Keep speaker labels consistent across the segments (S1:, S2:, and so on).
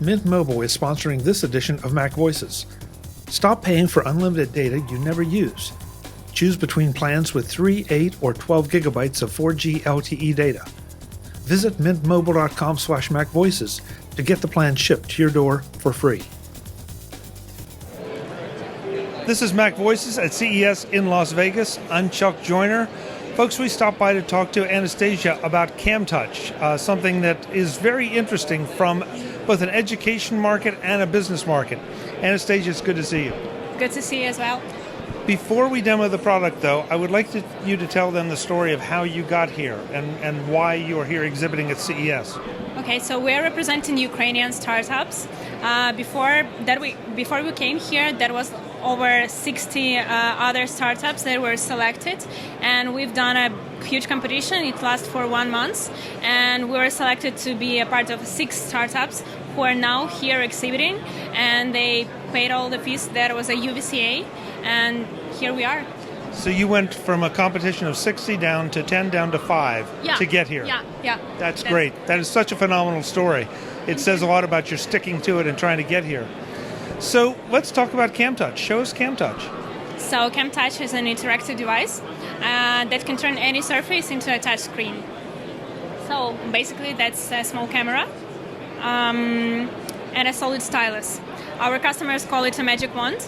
S1: MintMobile is sponsoring this edition of Macvoices. Stop paying for unlimited data you never use. Choose between plans with 3, 8, or 12 gigabytes of 4G LTE data. Visit mintmobile.com/Macvoices to get the plan shipped to your door for free. This is Macvoices at CES in Las Vegas. I'm Chuck Joyner. Folks, we stopped by to talk to Anastasiia about CamTouch, something that is very interesting from both an education market and a business market. Anastasiia, it's good to see you.
S2: Good to see you as well.
S1: Before we demo the product, though, I would like you to tell them the story of how you got here and why you are here exhibiting at CES.
S2: Okay, so we're representing Ukrainian startups. Before we came here, there was over 60 other startups that were selected, and we've done a huge competition. It lasted for 1 month, and we were selected to be a part of 6 startups who are now here exhibiting, and they paid all the fees. There was a UVCA, and here we are.
S1: So you went from a competition of 60 down to 10, down to 5 to get here.
S2: Yeah.
S1: That's great. That is such a phenomenal story. It says a lot about your sticking to it and trying to get here. So let's talk about CamTouch. Show us CamTouch.
S2: So CamTouch is an interactive device that can turn any surface into a touch screen. So basically that's a small camera and a solid stylus. Our customers call it a magic wand.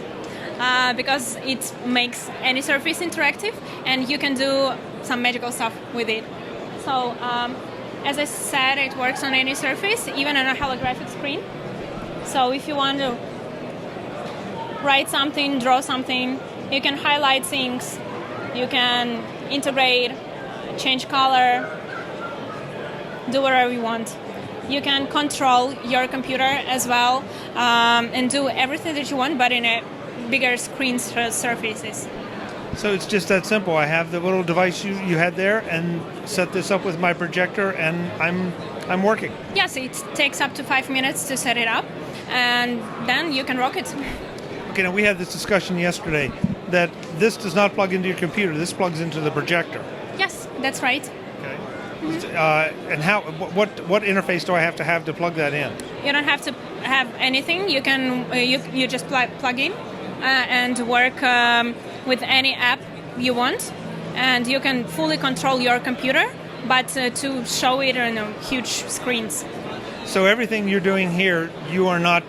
S2: Because it makes any surface interactive, and you can do some magical stuff with it. So, as I said, it works on any surface, even on a holographic screen. So if you want to write something, draw something, you can highlight things, you can integrate, change color, do whatever you want. You can control your computer as well, and do everything that you want, but in a bigger screen surfaces.
S1: So it's just that simple. I have the little device you had there and set this up with my projector, and I'm working.
S2: Yes, it takes up to 5 minutes to set it up, and then you can rock it.
S1: Okay, now we had this discussion yesterday that this does not plug into your computer. This plugs into the projector.
S2: Yes, that's right.
S1: Okay. Mm-hmm. And what interface do I have to plug that in?
S2: You don't have to have anything. You can you just plug in. And work with any app you want, and you can fully control your computer, but to show it on huge screens.
S1: So everything you're doing here, you are not.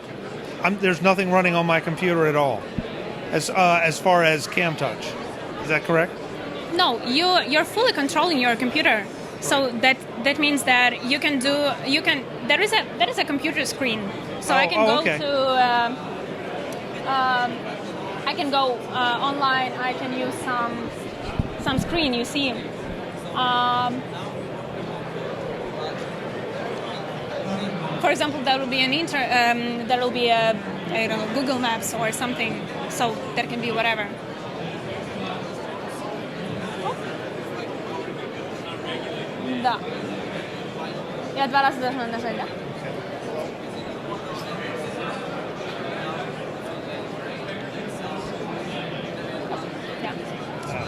S1: There's nothing running on my computer at all, as far as CamTouch. Is that correct? No,
S2: you're fully controlling your computer. So that means that there is a computer screen. So I can go
S1: okay.
S2: I can go online. I can use some screen. You see, for example, there will be a Google Maps or something. So there can be whatever. Да. Я 2 раза должна нажать, да?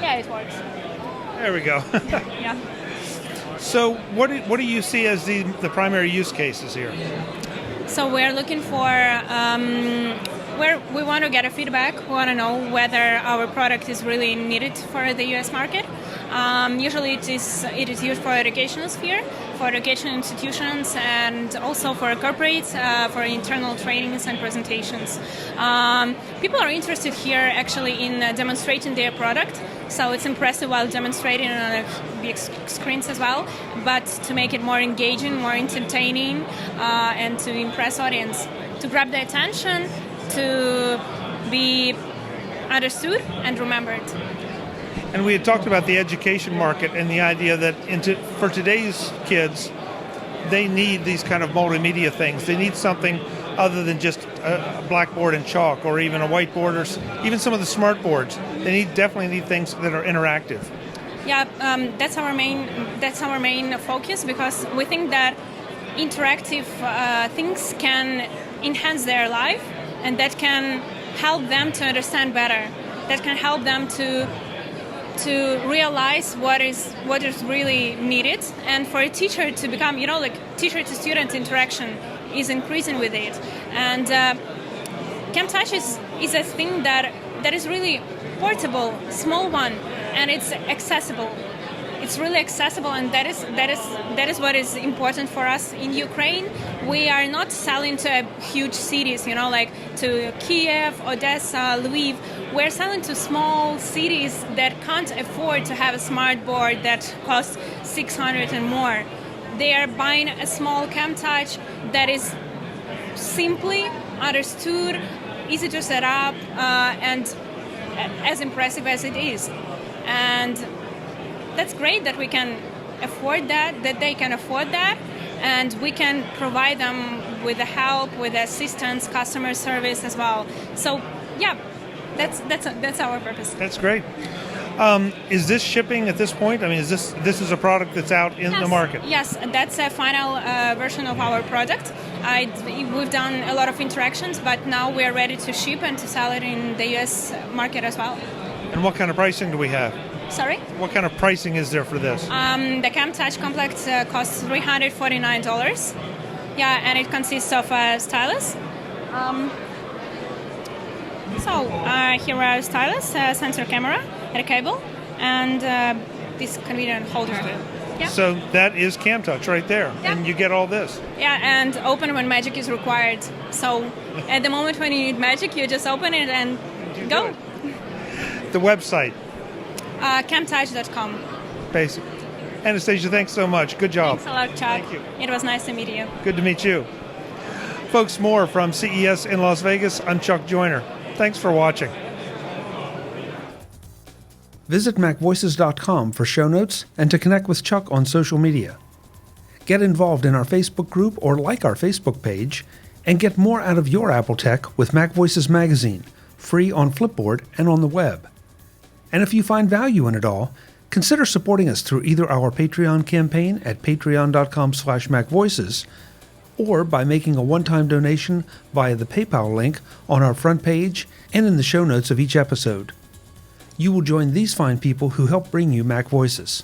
S2: Yeah, it works.
S1: There we go.
S2: Yeah.
S1: So what do you see as the primary use cases here?
S2: So we're looking for where we want to get a feedback. We want to know whether our product is really needed for the US market. Usually it is used for educational sphere, for education institutions, and also for corporates, for internal trainings and presentations. People are interested here actually in demonstrating their product. So it's impressive while demonstrating on big screens as well, but to make it more engaging, more entertaining, and to impress audience, to grab their attention, to be understood and remembered.
S1: And we had talked about the education market and the idea that for today's kids, they need these kind of multimedia things. They need something other than just a blackboard and chalk, or even a whiteboard, or even some of the smart boards. They definitely need things that are interactive.
S2: Yeah, that's our main focus, because we think that interactive things can enhance their life, and that can help them to understand better. That can help them to realize what is really needed, and for a teacher to become, like teacher to student interaction is increasing with it. And CamTouch is a thing that is really portable, small one, and it's accessible. It's really accessible, and that is what is important for us in Ukraine. We are not selling to huge cities, like to Kiev, Odessa, Lviv. We're selling to small cities that can't afford to have a smart board that costs $600 and more. They are buying a small CamTouch that is simply understood, easy to set up, and as impressive as it is. And that's great that we can afford that they can afford that, and we can provide them with the help, with the assistance, customer service as well. So, yeah, that's our purpose.
S1: That's great. Is this shipping at this point? I mean, is this is a product that's out in the market?
S2: Yes, that's a final version of our product. We've done a lot of interactions, but now we're ready to ship and to sell it in the US market as well.
S1: And what kind of pricing do we have?
S2: Sorry?
S1: What kind of pricing is there for this?
S2: The CamTouch Complex costs $349. Yeah, and it consists of a stylus. Here are a stylus, a sensor camera, a cable, and this convenient holder. Yeah.
S1: So that is CamTouch right there,
S2: yeah.
S1: And you get all this.
S2: Yeah, and open when magic is required. So at the moment when you need magic, you just open it and go.
S1: The website?
S2: CamTouch.com.
S1: Basic. Anastasiia, thanks so much. Good job.
S2: Thanks a lot, Chuck.
S1: Thank you.
S2: It was nice to meet you.
S1: Good to meet you. Folks, more from CES in Las Vegas. I'm Chuck Joyner. Thanks for watching. Visit Macvoices.com for show notes and to connect with Chuck on social media. Get involved in our Facebook group or like our Facebook page, and get more out of your Apple tech with Macvoices magazine, free on Flipboard and on the web. And if you find value in it all, consider supporting us through either our Patreon campaign at patreon.com/MacVoices or by making a one-time donation via the PayPal link on our front page and in the show notes of each episode. You will join these fine people who help bring you Mac Voices.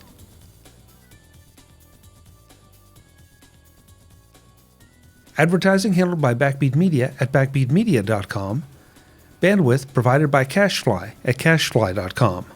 S1: Advertising handled by Backbeat Media at backbeatmedia.com. Bandwidth provided by CashFly at cashfly.com.